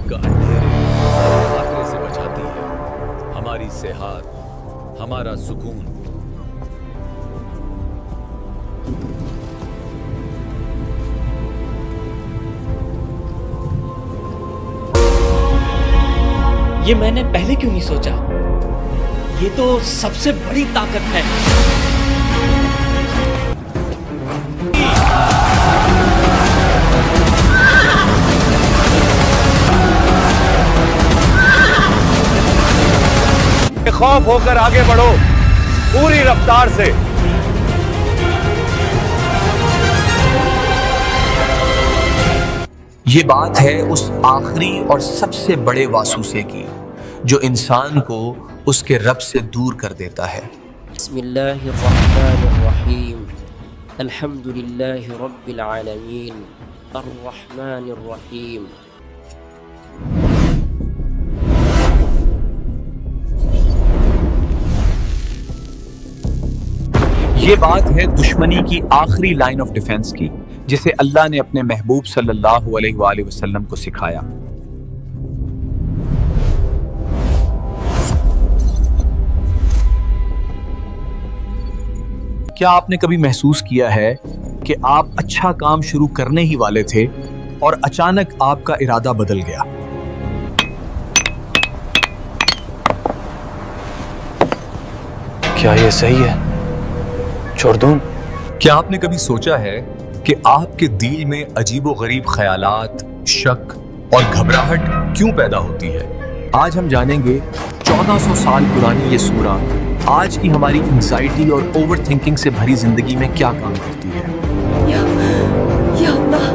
रात का अंधेरे और खतरे से बचाती है। हमारी सेहत, हमारा सुकून। ये मैंने पहले क्यों नहीं सोचा? ये तो सबसे बड़ी ताकत है। खौफ होकर आगे बढ़ो पूरी रफ्तार से। ये बात है उस आखिरी और सबसे बड़े वासूसे की जो इंसान को उसके रब से दूर कर देता है। बिस्मिल्लाहिर्रहमानिर्रहीम, अल्हम्दुलिल्लाहि रब्बिल आलमीन, अर्रहमानिर्रहीम। ये बात है दुश्मनी की आखिरी लाइन ऑफ डिफेंस की जिसे अल्लाह ने अपने महबूब सल्लल्लाहु अलैहि वसल्लम को सिखाया। क्या आपने कभी महसूस किया है कि आप अच्छा काम शुरू करने ही वाले थे और अचानक आपका इरादा बदल गया? क्या ये सही है? छोड़ दूं? क्या आपने कभी सोचा है कि आपके दिल में अजीबोगरीब ख्यालात, शक और घबराहट क्यों पैदा होती है? आज हम जानेंगे 1400 साल पुरानी ये सूरा आज की हमारी एंजाइटी और ओवर थिंकिंग से भरी जिंदगी में क्या काम करती है। या अल्लाह,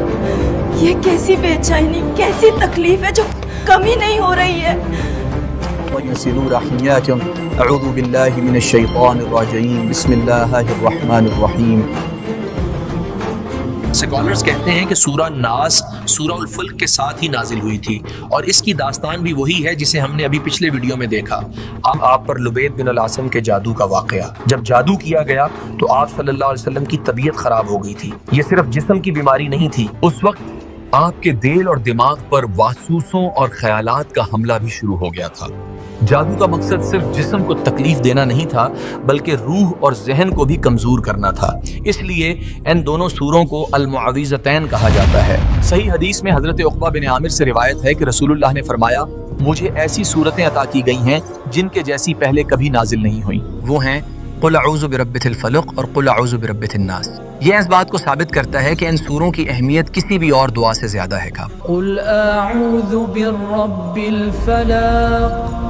ये कैसी बेचैनी, कैसी तकलीफ है जो कम ही नहीं हो रही है। अऊज़ु बिल्लाहि मिनश शैतानिर रजीम, बिस्मिल्लाहिर्रहमानिर्रहीम। स्कॉलर्स कहते हैं कि सूरा नास सूरा उल फल्क के साथ ही नाजिल हुई थी और इसकी दास्तान भी वही है जिसे हमने अभी पिछले वीडियो में देखा। आप पर लुबैद बिन अल-आसम के जादू का वाकया। जब जादू किया गया तो आप सल्लल्लाहु अलैहि वसल्लम की तबीयत खराब हो गई थी। ये सिर्फ जिस्म की बीमारी नहीं थी, उस वक्त आपके दिल और दिमाग पर वासूसों और ख्यालात का हमला भी शुरू हो गया था। जादू का मकसद सिर्फ जिस्म को तकलीफ देना नहीं था बल्कि रूह और जहन को भी कमजोर करना था। इसलिए इन दोनों सूरों को अल-मुअव्विज़तैन कहा जाता है। सही हदीस में हजरत उक़बा बिन आमिर से रिवायत है कि रसूलुल्लाह ने फरमाया, मुझे ऐसी सूरतें अता की गई हैं जिनके जैसी पहले कभी नाजिल नहीं हुई। वो हैं क़ुल अऊज़ु बिरब्बिल फ़लक़ और क़ुल अऊज़ु बिरब्बिन नास। ये इस बात को साबित करता है कि इन सूरों की अहमियत किसी भी और दुआ से ज्यादा है। क़ुल अऊज़ु बिरब्बिल फ़लक़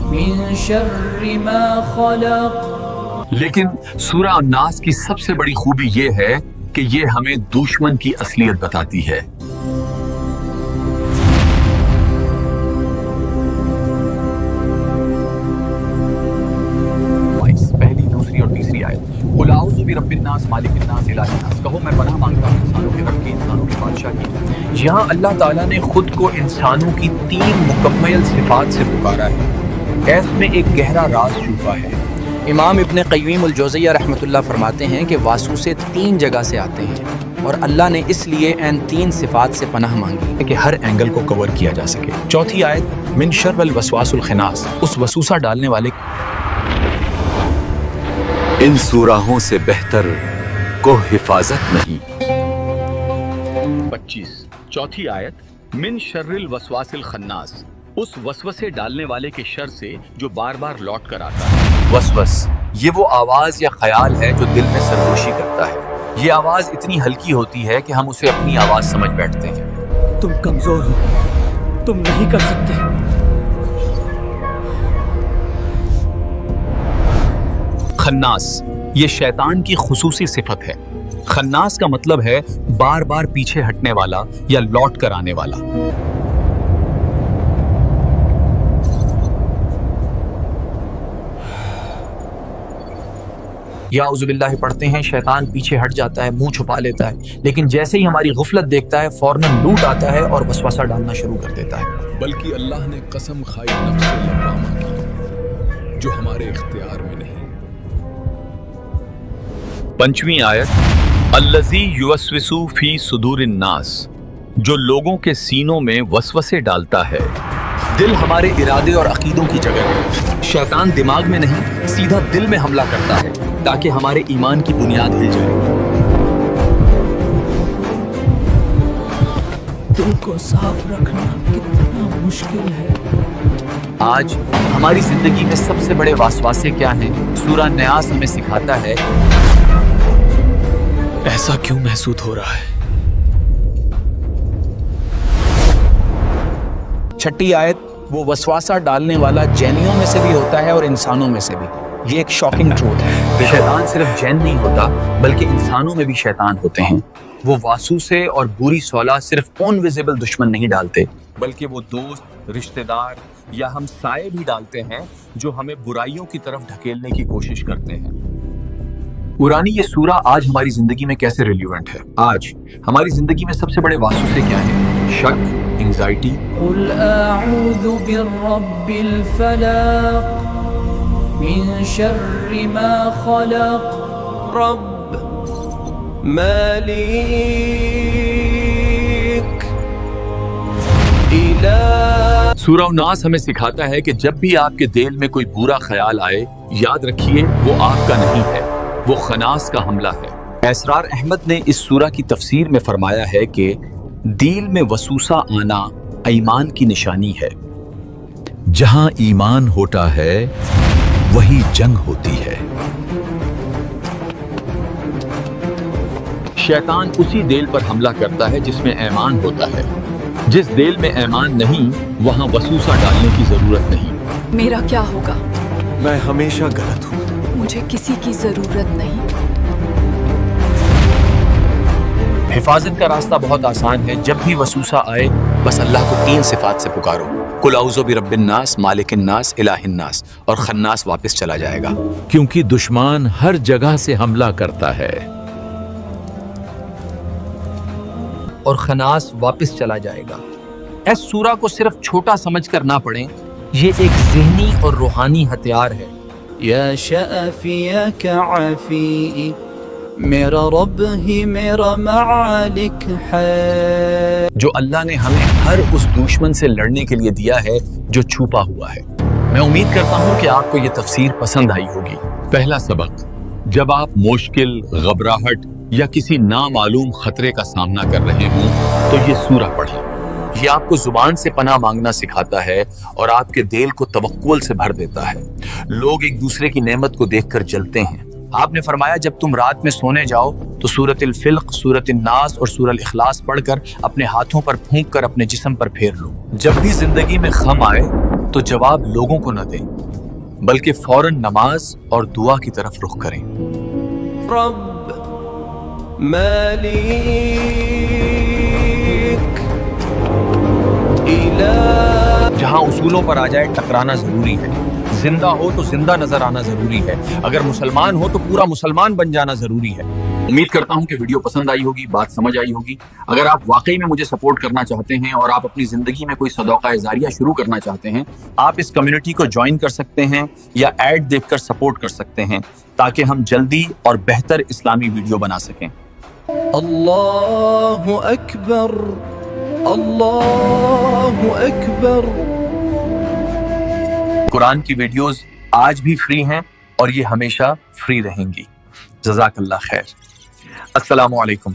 मिन शर्रि मा ख़लक़। लेकिन सूरा नास की सबसे बड़ी खूबी ये है कि ये हमें दुश्मन की असलियत बताती है। पहली, दूसरी और तीसरी आयत, क़ुल अऊज़ु बिरब्बिन नास मालिकिन नास इलाहिन नास। कहो मैं पनाह मांगता हूँ इंसानों के रब की, इंसानों के बादशाह की। यहाँ अल्लाह ताला ने खुद को इंसानों की 3 मुकम्मल सिफात से पुकारा है। इसमें एक गहरा राज छुपा है। इमाम इब्न क़य्यिम अल-जौज़िय्या रहमतुल्लाह फरमाते हैं कि वासूसे 3 जगह से आते हैं और अल्लाह ने इसलिए इन 3 सिफात से पनाह मांगी कि हर एंगल को कवर किया जा सके। चौथी आयत, मिन शर्रिल वसवासिल खन्नास, उस वसूसा डालने वाले। इन सूराहों से बेहतर को हिफाजत नहीं। 25, चौथी आयत, मिन शर्रिल वसवासिल खन्नास, उस वसवसे डालने वाले के शर से जो बार बार लौट कर आता है। वसवस ये वो आवाज या ख्याल है जो दिल में सरगोशी करता है। ये आवाज इतनी हल्की होती है कि हम उसे अपनी आवाज समझ बैठते हैं। तुम कमजोर हो, तुम नहीं कर सकते। खन्नास ये शैतान की खुसूसी सिफत है। खन्नास का मतलब है बार बार पीछे हटने वाला या लौट कर आने वाला। या औज़ुबिल्लाह पढ़ते हैं, शैतान पीछे हट जाता है, मुंह छुपा लेता है, लेकिन जैसे ही हमारी गुफलत देखता है फौरन लूट आता है और वसवसा डालना शुरू कर देता है। बल्कि अल्लाह ने कसम खाई नफ्स लव्वामा की जो हमारे इख्तियार में नहीं। 5वीं आयत, अल्लज़ी युवस्विसु फी सुदूरिन नास, जो लोगों के सीनों में वसवसे डालता है। दिल हमारे इरादे और अकीदों की जगह है। शैतान दिमाग में नहीं, सीधा दिल में हमला करता है ताकि हमारे ईमान की बुनियाद हिल जाए। दिल को साफ रखना कितना मुश्किल है। आज हमारी जिंदगी में सबसे बड़े वासवासे क्या हैं? सूरह न्यास हमें सिखाता है। ऐसा क्यों महसूस हो रहा है? छठी आयत, वो वसवासा डालने वाला जैनियों में से भी होता है और इंसानों में से भी। ये एक शॉकिंग ट्रूथ है। शैतान सिर्फ जैन नहीं होता, बल्कि इंसानों में भी शैतान होते हैं। वो वासूसे और बुरी सौला सिर्फ उन विजिबल दुश्मन नहीं डालते, बल्कि वो दोस्त, रिश्तेदार या हम साए भी डालते हैं जो हमें बुराइयों की तरफ ढकेलने की कोशिश करते हैं। कुरानी ये सूरा आज हमारी जिंदगी में कैसे रिलेवेंट है? आज हमारी जिंदगी में सबसे बड़े वासूसे क्या हैं? शक, एंजाइटी। कुल अऊज़ु बिर्रब्बिल फलक मिन शर्रि मा खलक रब मालिक इला। सूरह नास हमें सिखाता है कि जब भी आपके दिल में कोई बुरा ख्याल आए, याद रखिए वो आपका नहीं है, वो खनास का हमला है। एसरार अहमद ने इस सूरा की तफसीर में फरमाया है कि दिल में वसूसा आना ईमान की निशानी है। जहां ईमान होता है वही जंग होती है। शैतान उसी दिल पर हमला करता है जिसमें ईमान होता है। जिस दिल में ईमान नहीं, वहां वसूसा डालने की जरूरत नहीं। मेरा क्या होगा? मैं हमेशा गलत हूँ। मुझे किसी की जरूरत नहीं। हिफाजत का रास्ता बहुत आसान है। जब भी वसूसा आए, बस अल्लाह को 3 सिफात से पुकारो। कुल औज़ु बिरब्बिन नास, मालिकिन नास, इलाहिन नास, और खन्नास वापस चला जाएगा। क्योंकि दुश्मन हर जगह से हमला करता है। और खन्नास वापस चला जाएगा। इस सूरा को सिर्फ छोटा समझकर ना पढ़ें, ये एक ज़हनी और रूहानी हथियार है। या शफ़ी या काफ़ी, मेरा रब ही मेरा मालिक है। जो अल्लाह ने हमें हर उस दुश्मन से लड़ने के लिए दिया है जो छुपा हुआ है। मैं उम्मीद करता हूँ कि आपको ये तफसीर पसंद आई होगी। पहला सबक, जब आप मुश्किल, घबराहट या किसी नामालूम खतरे का सामना कर रहे हों तो ये सूरा पढ़ें। ये आपको जुबान से पनाह मांगना सिखाता है और आपके दिल को तवक्कुल से भर देता है। लोग एक दूसरे की नेमत को देखकर जलते हैं। आपने फरमाया जब तुम रात में सोने जाओ तो सूरतुल फ़िल्क़, सूरतुल नास और सूरतुल इख़लास पढ़कर अपने हाथों पर फूंक कर अपने जिस्म पर फेर लो। जब भी जिंदगी में गम आए तो जवाब लोगों को न दें, बल्कि फौरन नमाज और दुआ की तरफ रुख करें। रब मालिक इला। जहां उसूलों पर आ जाए टकराना जरूरी है। जिंदा हो तो जिंदा नजर आना जरूरी है। अगर मुसलमान हो तो पूरा मुसलमान बन जाना जरूरी है। उम्मीद करता हूं कि वीडियो पसंद आई होगी, बात समझ आई होगी। अगर आप वाकई में मुझे सपोर्ट करना चाहते हैं और आप अपनी जिंदगी में कोई सदक़ा-ए-जारिया शुरू करना चाहते हैं, आप इस कम्युनिटी को ज्वाइन कर सकते हैं या ऐड देखकर सपोर्ट कर सकते हैं, ताकि हम जल्दी और बेहतर इस्लामी वीडियो बना सकें। अल्लाहु अकबर, अल्लाहु अकबर। कुरान की वीडियोस आज भी फ्री हैं और ये हमेशा फ्री रहेंगी। जज़ाकल्लाह खैर। अस्सलामु अलैकुम।